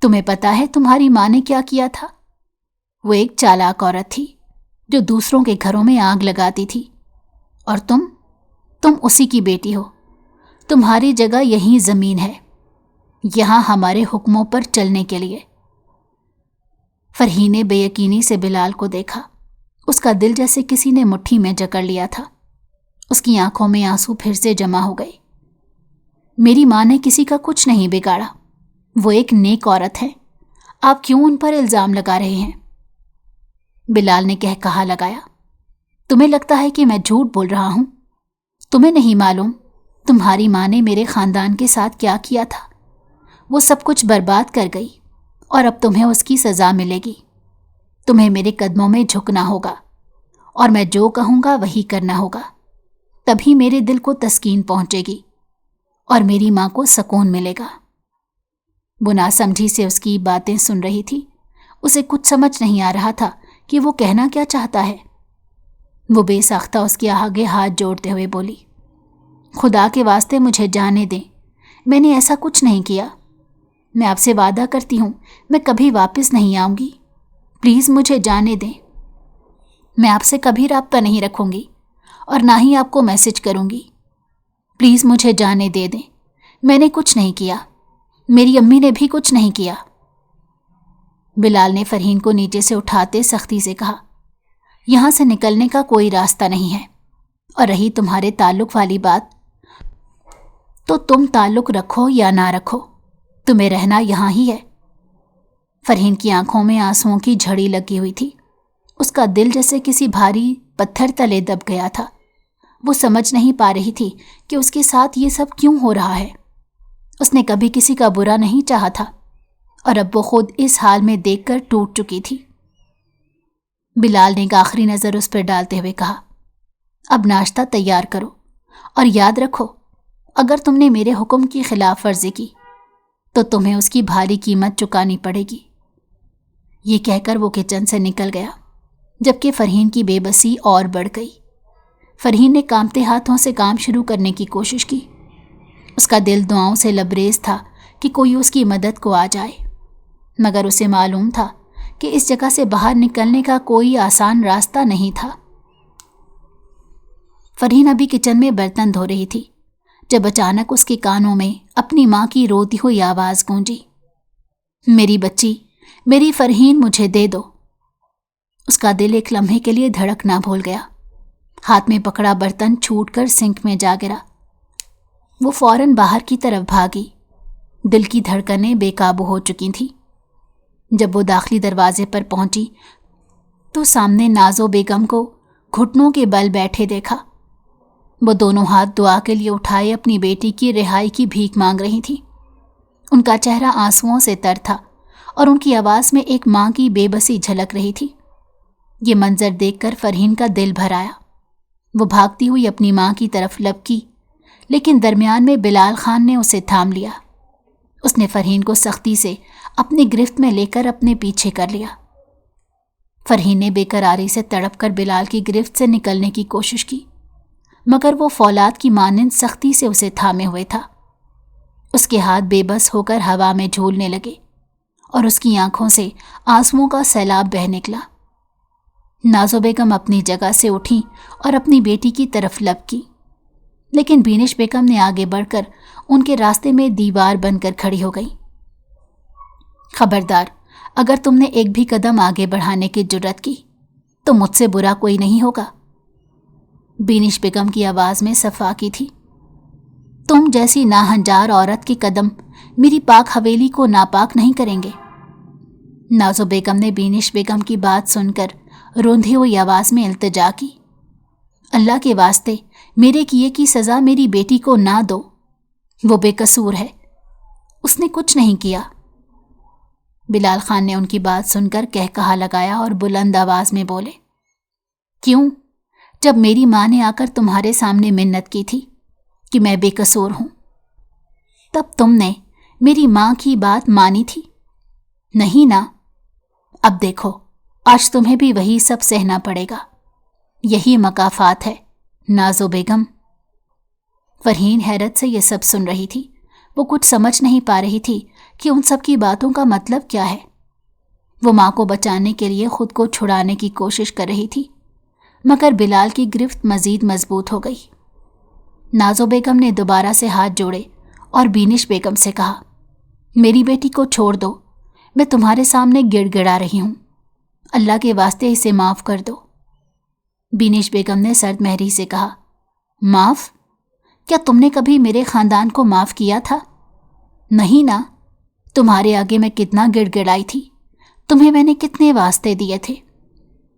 تمہیں پتا ہے تمہاری ماں نے کیا کیا تھا؟ وہ ایک چالاک عورت تھی جو دوسروں کے گھروں میں آگ لگاتی تھی، اور تم اسی کی بیٹی ہو۔ تمہاری جگہ یہی زمین ہے، یہاں ہمارے حکموں پر چلنے کے لیے۔ فرحین نے بے یقینی سے بلال کو دیکھا۔ اس کا دل جیسے کسی نے مٹھی میں جکڑ لیا تھا۔ اس کی آنکھوں میں آنسو پھر سے جمع ہو گئے۔ میری ماں نے کسی کا کچھ نہیں بگاڑا، وہ ایک نیک عورت ہے، آپ کیوں ان پر الزام لگا رہے ہیں؟ بلال نے کہا لگایا، تمہیں لگتا ہے کہ میں جھوٹ بول رہا ہوں؟ تمہیں نہیں معلوم تمہاری ماں نے میرے خاندان کے ساتھ کیا کیا تھا؟ وہ سب کچھ برباد کر گئی اور اب تمہیں اس کی سزا ملے گی۔ تمہیں میرے قدموں میں جھکنا ہوگا اور میں جو کہوں گا وہی کرنا ہوگا، تبھی میرے دل کو تسکین پہنچے گی اور میری ماں کو سکون ملے گا۔ وہ ناسمجھی سے اس کی باتیں سن رہی تھی۔ اسے کچھ سمجھ نہیں آ رہا تھا کہ وہ کہنا کیا چاہتا ہے۔ وہ بے ساختہ اس کے آگے ہاتھ جوڑتے ہوئے بولی، خدا کے واسطے مجھے جانے دیں، میں نے ایسا کچھ نہیں کیا۔ میں آپ سے وعدہ کرتی ہوں میں کبھی واپس نہیں آؤں گی، پلیز مجھے جانے دیں۔ میں آپ سے کبھی رابطہ نہیں رکھوں گی اور نہ ہی آپ کو میسج کروں گی، پلیز مجھے جانے دے دیں۔ میں نے کچھ نہیں کیا، میری امی نے بھی کچھ نہیں کیا۔ بلال نے فرحین کو نیچے سے اٹھاتے سختی سے کہا، یہاں سے نکلنے کا کوئی راستہ نہیں ہے، اور رہی تمہارے تعلق والی بات، تو تم تعلق رکھو یا نہ رکھو، تمہیں رہنا یہاں ہی ہے۔ فرحین کی آنکھوں میں آنسوؤں کی جھڑی لگی ہوئی تھی۔ اس کا دل جیسے کسی بھاری پتھر تلے دب گیا تھا۔ وہ سمجھ نہیں پا رہی تھی کہ اس کے ساتھ یہ سب کیوں ہو رہا ہے۔ اس نے کبھی کسی کا برا نہیں چاہا تھا، اور اب وہ خود اس حال میں دیکھ کر ٹوٹ چکی تھی۔ بلال نے ایک آخری نظر اس پر ڈالتے ہوئے کہا، اب ناشتہ تیار کرو، اور یاد رکھو اگر تم نے میرے حکم کی خلاف ورزی کی تو تمہیں اس کی بھاری قیمت چکانی پڑے گی۔ یہ کہہ کر وہ کچن سے نکل گیا، جبکہ فرحین کی بے بسی اور بڑھ گئی۔ فرحین نے کانپتے ہاتھوں سے کام شروع کرنے کی کوشش کی۔ اس کا دل دعاؤں سے لبریز تھا کہ کوئی اس کی مدد کو آ جائے، مگر اسے معلوم تھا کہ اس جگہ سے باہر نکلنے کا کوئی آسان راستہ نہیں تھا۔ فرحین ابھی کچن میں برتن دھو رہی تھی جب اچانک اس کے کانوں میں اپنی ماں کی روتی ہوئی آواز گونجی، میری بچی، میری فرحین، مجھے دے دو۔ اس کا دل ایک لمحے کے لیے دھڑکنا بھول گیا۔ ہاتھ میں پکڑا برتن چھوٹ کر سنک میں جا گرا۔ وہ فوراً باہر کی طرف بھاگی۔ دل کی دھڑکنیں بے قابو ہو چکی تھیں۔ جب وہ داخلی دروازے پر پہنچی تو سامنے نازو بیگم کو گھٹنوں کے بل بیٹھے دیکھا۔ وہ دونوں ہاتھ دعا کے لیے اٹھائے اپنی بیٹی کی رہائی کی بھیک مانگ رہی تھی۔ ان کا چہرہ آنسوؤں سے تر تھا اور ان کی آواز میں ایک ماں کی بے بسی جھلک رہی تھی۔ یہ منظر دیکھ کر فرحین کا دل بھر آیا۔ وہ بھاگتی ہوئی اپنی ماں کی طرف لپکی، لیکن درمیان میں بلال خان نے اسے تھام لیا۔ اس نے فرحین کو سختی سے اپنی گرفت میں لے کر اپنے پیچھے کر لیا۔ فرحین نے بے قراری سے تڑپ کر بلال کی گرفت سے نکلنے کی کوشش کی، مگر وہ فولاد کی مانند سختی سے اسے تھامے ہوئے تھا۔ اس کے ہاتھ بے بس ہو کر ہوا میں جھولنے لگے اور اس کی آنکھوں سے آنسوؤں کا سیلاب بہہ نکلا۔ نازو بیگم اپنی جگہ سے اٹھی اور اپنی بیٹی کی طرف لب کی، لیکن بینش بیگم نے آگے بڑھ کر ان کے راستے میں دیوار بن کر کھڑی ہو گئی۔ خبردار، اگر تم نے ایک بھی قدم آگے بڑھانے کی جرت کی تو مجھ سے برا کوئی نہیں ہوگا۔ بینش بیگم کی آواز میں صفا کی تھی۔ تم جیسی ناہنجار عورت کے قدم میری پاک حویلی کو ناپاک نہیں کریں گے۔ نازو بیگم نے بینش بیگم کی بات سن کر روندھی ہوئی آواز میں التجا کی، اللہ کے واسطے میرے کیے کی سزا میری بیٹی کو نہ دو، وہ بے قصور ہے، اس نے کچھ نہیں کیا۔ بلال خان نے ان کی بات سن کر کہا لگایا اور بلند آواز میں بولے، کیوں؟ جب میری ماں نے آ کر تمہارے سامنے منت کی تھی کہ میں بے قصور ہوں، تب تم نے میری ماں کی بات مانی تھی؟ نہیں نا؟ اب دیکھو، آج تمہیں بھی وہی سب سہنا پڑے گا، یہی مکافات ہے نازو بیگم۔ فرحین حیرت سے یہ سب سن رہی تھی۔ وہ کچھ سمجھ نہیں پا رہی تھی کہ ان سب کی باتوں کا مطلب کیا ہے۔ وہ ماں کو بچانے کے لیے خود کو چھڑانے کی کوشش کر رہی تھی، مگر بلال کی گرفت مزید مضبوط ہو گئی۔ نازو بیگم نے دوبارہ سے ہاتھ جوڑے اور بینش بیگم سے کہا، میری بیٹی کو چھوڑ دو، میں تمہارے سامنے گڑ گڑا رہی ہوں، اللہ کے واسطے اسے معاف کر دو۔ بینش بیگم نے سرد مہری سے کہا، معاف؟ کیا تم نے کبھی میرے خاندان کو معاف کیا تھا؟ نہیں نا؟ تمہارے آگے میں کتنا گڑ گڑائی تھی، تمہیں میں نے کتنے واسطے دیے تھے،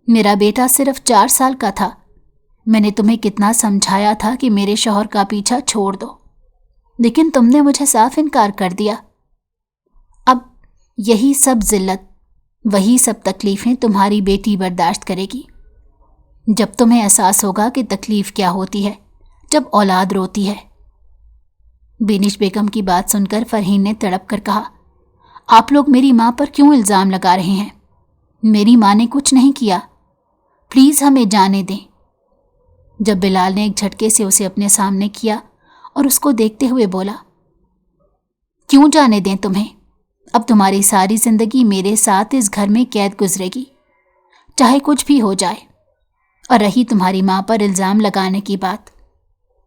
میرا بیٹا صرف 4 سال کا تھا، میں نے تمہیں کتنا سمجھایا تھا کہ میرے شوہر کا پیچھا چھوڑ دو، لیکن تم نے مجھے صاف انکار کر دیا۔ اب یہی سب ذلت، وہی سب تکلیفیں تمہاری بیٹی برداشت کرے گی۔ جب تمہیں احساس ہوگا کہ تکلیف کیا ہوتی ہے، جب اولاد روتی ہے۔ بینش بیگم کی بات سن کر فرحین نے تڑپ کر کہا، آپ لوگ میری ماں پر کیوں الزام لگا رہے ہیں؟ میری ماں نے کچھ نہیں کیا، پلیز ہمیں جانے دیں۔ جب بلال نے ایک جھٹکے سے اسے اپنے سامنے کیا اور اس کو دیکھتے ہوئے بولا، کیوں جانے دیں تمہیں؟ اب تمہاری ساری زندگی میرے ساتھ اس گھر میں قید گزرے گی، چاہے کچھ بھی ہو جائے۔ اور رہی تمہاری ماں پر الزام لگانے کی بات،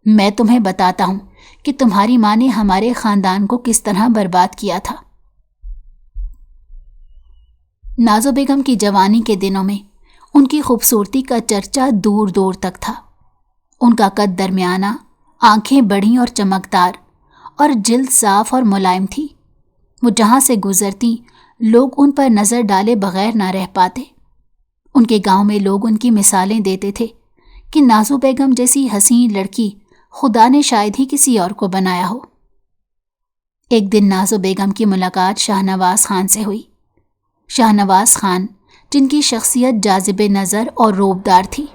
میں تمہیں بتاتا ہوں کہ تمہاری ماں نے ہمارے خاندان کو کس طرح برباد کیا تھا۔ نازو بیگم کی جوانی کے دنوں میں ان کی خوبصورتی کا چرچا دور دور تک تھا۔ ان کا قد درمیانہ، آنکھیں بڑی اور چمکدار، اور جلد صاف اور ملائم تھی۔ وہ جہاں سے گزرتی لوگ ان پر نظر ڈالے بغیر نہ رہ پاتے۔ ان کے گاؤں میں لوگ ان کی مثالیں دیتے تھے کہ نازو بیگم جیسی حسین لڑکی خدا نے شاید ہی کسی اور کو بنایا ہو۔ ایک دن نازو بیگم کی ملاقات شاہ نواز خان سے ہوئی۔ شاہ نواز خان، جن کی شخصیت جاذب نظر اور روبدار تھی،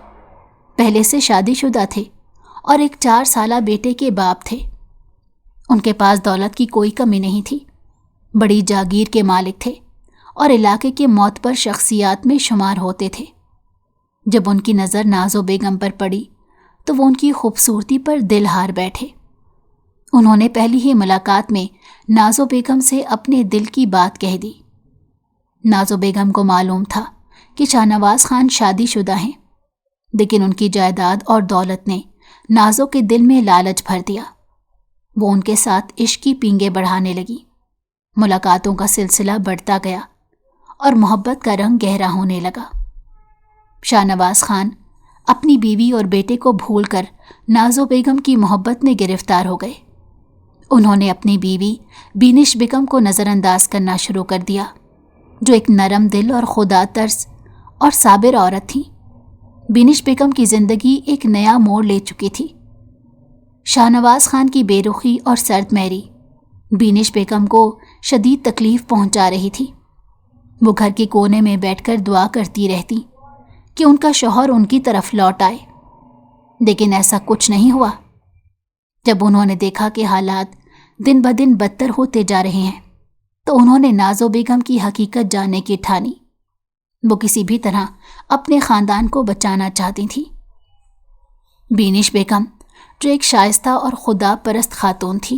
پہلے سے شادی شدہ تھے اور ایک 4 سالہ بیٹے کے باپ تھے۔ ان کے پاس دولت کی کوئی کمی نہیں تھی، بڑی جاگیر کے مالک تھے اور علاقے کے معتبر شخصیات میں شمار ہوتے تھے۔ جب ان کی نظر نازو بیگم پر پڑی تو وہ ان کی خوبصورتی پر دل ہار بیٹھے۔ انہوں نے پہلی ہی ملاقات میں نازو بیگم سے اپنے دل کی بات کہہ دی۔ نازو بیگم کو معلوم تھا کہ شاہ نواز خان شادی شدہ ہیں، لیکن ان کی جائیداد اور دولت نے نازو کے دل میں لالچ بھر دیا۔ وہ ان کے ساتھ عشق کی پینگیں بڑھانے لگی۔ ملاقاتوں کا سلسلہ بڑھتا گیا اور محبت کا رنگ گہرا ہونے لگا۔ شاہ نواز خان اپنی بیوی اور بیٹے کو بھول کر نازو بیگم کی محبت میں گرفتار ہو گئے۔ انہوں نے اپنی بیوی بینش بیگم کو نظر انداز کرنا شروع کر دیا، جو ایک نرم دل اور خدا ترس اور صابر عورت تھی۔ بینش بیگم کی زندگی ایک نیا موڑ لے چکی تھی۔ شاہ نواز خان کی بے رخی اور سرد مہری بینش بیگم کو شدید تکلیف پہنچا رہی تھی۔ وہ گھر کے کونے میں بیٹھ کر دعا کرتی رہتی کہ ان کا شوہر ان کی طرف لوٹ آئے، لیکن ایسا کچھ نہیں ہوا۔ جب انہوں نے دیکھا کہ حالات دن بدن بدتر ہوتے جا رہے ہیں تو انہوں نے نازو بیگم کی حقیقت جاننے کی ٹھانی۔ وہ کسی بھی طرح اپنے خاندان کو بچانا چاہتی تھی۔ بینش بیگم، جو ایک شائستہ اور خدا پرست خاتون تھی،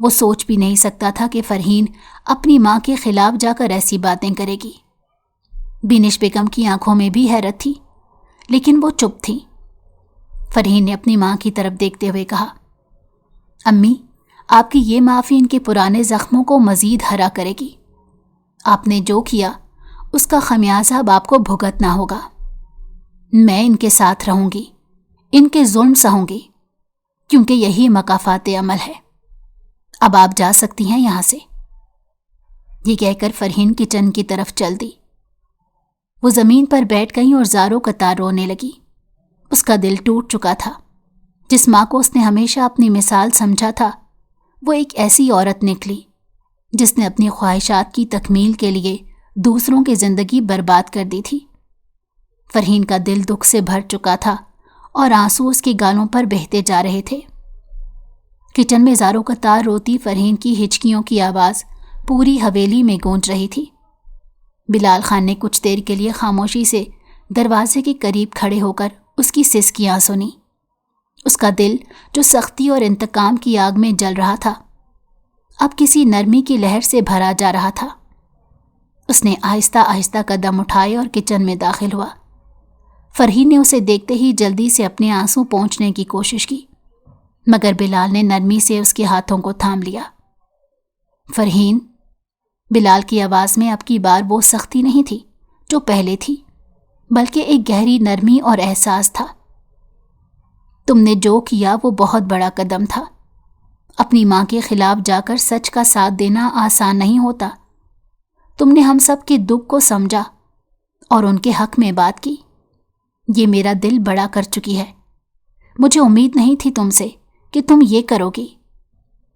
وہ سوچ بھی نہیں سکتا تھا کہ فرحین اپنی ماں کے خلاف جا کر ایسی باتیں کرے گی۔ بینش بیگم کی آنکھوں میں بھی حیرت تھی، لیکن وہ چپ تھی۔ فرحین نے اپنی ماں کی طرف دیکھتے ہوئے کہا، امی، آپ کی یہ معافی ان کے پرانے زخموں کو مزید ہرا کرے گی۔ آپ نے جو کیا اس کا خمیازہ اب آپ کو بھگتنا ہوگا۔ میں ان کے ساتھ رہوں گی، ان کے ظلم سہوں گی، کیونکہ یہی مکافات عمل ہے۔ اب آپ جا سکتی ہیں یہاں سے۔ یہ کہہ کر فرحین کچن کی طرف چل دی۔ وہ زمین پر بیٹھ گئی اور زاروں قطار رونے لگی۔ اس کا دل ٹوٹ چکا تھا۔ جس ماں کو اس نے ہمیشہ اپنی مثال سمجھا تھا، وہ ایک ایسی عورت نکلی جس نے اپنی خواہشات کی تکمیل کے لیے دوسروں کی زندگی برباد کر دی تھی۔ فرحین کا دل دکھ سے بھر چکا تھا اور آنسو اس کی گالوں پر بہتے جا رہے تھے۔ کچن میں زاروں قطار روتی فرحین کی ہچکیوں کی آواز پوری حویلی میں گونج رہی تھی۔ بلال خان نے کچھ دیر کے لیے خاموشی سے دروازے کے قریب کھڑے ہو کر اس کی سسکیاں سنی۔ اس کا دل جو سختی اور انتقام کی آگ میں جل رہا تھا، اب کسی نرمی کی لہر سے بھرا جا رہا تھا۔ اس نے آہستہ آہستہ قدم اٹھائے اور کچن میں داخل ہوا۔ فرحین نے اسے دیکھتے ہی جلدی سے اپنے آنسو پونچھنے کی کوشش کی، مگر بلال نے نرمی سے اس کے ہاتھوں کو تھام لیا۔ فرحین، بلال کی آواز میں اب کی بار وہ سختی نہیں تھی جو پہلے تھی، بلکہ ایک گہری نرمی اور احساس تھا۔ تم نے جو کیا وہ بہت بڑا قدم تھا۔ اپنی ماں کے خلاف جا کر سچ کا ساتھ دینا آسان نہیں ہوتا۔ تم نے ہم سب کے دکھ کو سمجھا اور ان کے حق میں بات کی۔ یہ میرا دل بڑا کر چکی ہے۔ مجھے امید نہیں تھی تم سے کہ تم یہ کرو گی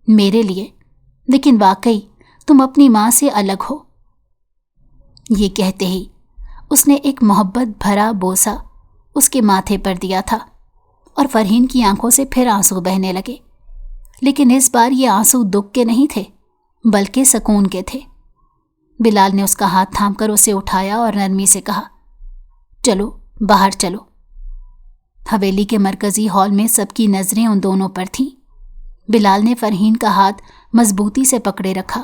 میرے لیے، لیکن واقعی تم اپنی ماں سے الگ ہو۔ یہ کہتے ہی اس نے ایک محبت بھرا بوسہ اس کے ماتھے پر دیا تھا اور فرحین کی آنکھوں سے پھر آنسو بہنے لگے، لیکن اس بار یہ آنسو دکھ کے نہیں تھے بلکہ سکون کے تھے۔ بلال نے اس کا ہاتھ تھام کر اسے اٹھایا اور نرمی سے کہا، چلو باہر چلو۔ حویلی کے مرکزی ہال میں سب کی نظریں ان دونوں پر تھیں۔ بلال نے فرحین کا ہاتھ مضبوطی سے پکڑے رکھا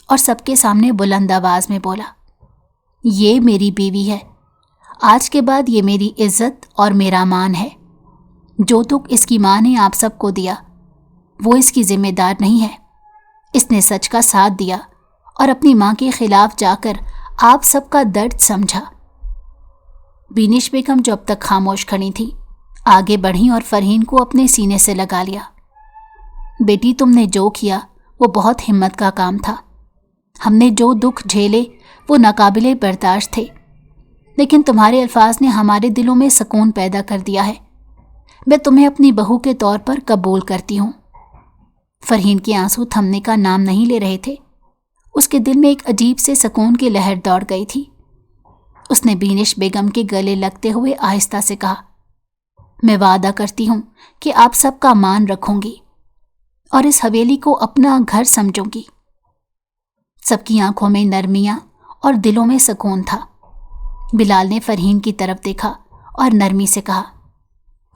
اور سب کے سامنے بلند آواز میں بولا، یہ میری بیوی ہے۔ آج کے بعد یہ میری عزت اور میرا مان ہے۔ جو دکھ اس کی ماں نے آپ سب کو دیا وہ اس کی ذمہ دار نہیں ہے۔ اس نے سچ کا ساتھ دیا اور اپنی ماں کے خلاف جا کر آپ سب کا درد سمجھا۔ بینش بیگم جو اب تک خاموش کھڑی تھی آگے بڑھیں اور فرحین کو اپنے سینے سے لگا لیا۔ بیٹی، تم نے جو کیا وہ بہت ہمت کا کام تھا۔ ہم نے جو دکھ جھیلے وہ ناقابل برداشت تھے، لیکن تمہارے الفاظ نے ہمارے دلوں میں سکون پیدا کر دیا ہے۔ میں تمہیں اپنی بہو کے طور پر قبول کرتی ہوں۔ فرحین کے آنسو تھمنے کا نام نہیں لے رہے تھے۔ اس کے دل میں ایک عجیب سے سکون کی لہر دوڑ گئی تھی۔ اس نے بینش بیگم کے گلے لگتے ہوئے آہستہ سے کہا، میں وعدہ کرتی ہوں کہ آپ سب کا مان رکھوں گی اور اس حویلی کو اپنا گھر سمجھوں گی۔ سب کی آنکھوں میں نرمیاں اور دلوں میں سکون تھا۔ بلال نے فرحین کی طرف دیکھا اور نرمی سے کہا،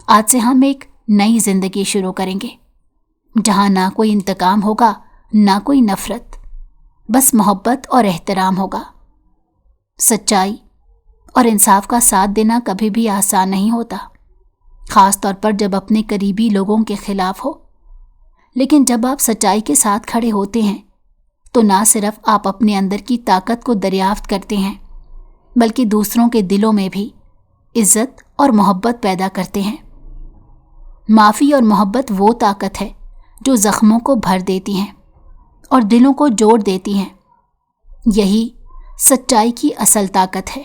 آج سے ہم ایک نئی زندگی شروع کریں گے، جہاں نہ کوئی انتقام ہوگا نہ کوئی نفرت، بس محبت اور احترام ہوگا۔ سچائی اور انصاف کا ساتھ دینا کبھی بھی آسان نہیں ہوتا، خاص طور پر جب اپنے قریبی لوگوں کے خلاف ہو، لیکن جب آپ سچائی کے ساتھ کھڑے ہوتے ہیں تو نہ صرف آپ اپنے اندر کی طاقت کو دریافت کرتے ہیں بلکہ دوسروں کے دلوں میں بھی عزت اور محبت پیدا کرتے ہیں۔ معافی اور محبت وہ طاقت ہے جو زخموں کو بھر دیتی ہیں اور دلوں کو جوڑ دیتی ہیں۔ یہی سچائی کی اصل طاقت ہے۔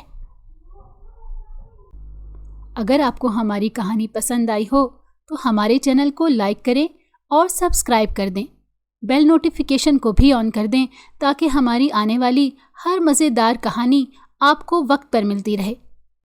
اگر آپ کو ہماری کہانی پسند آئی ہو تو ہمارے چینل کو لائک کریں اور سبسکرائب کر دیں۔ بیل نوٹیفیکیشن کو بھی آن کر دیں تاکہ ہماری آنے والی ہر مزیدار کہانی آپ کو وقت پر ملتی رہے۔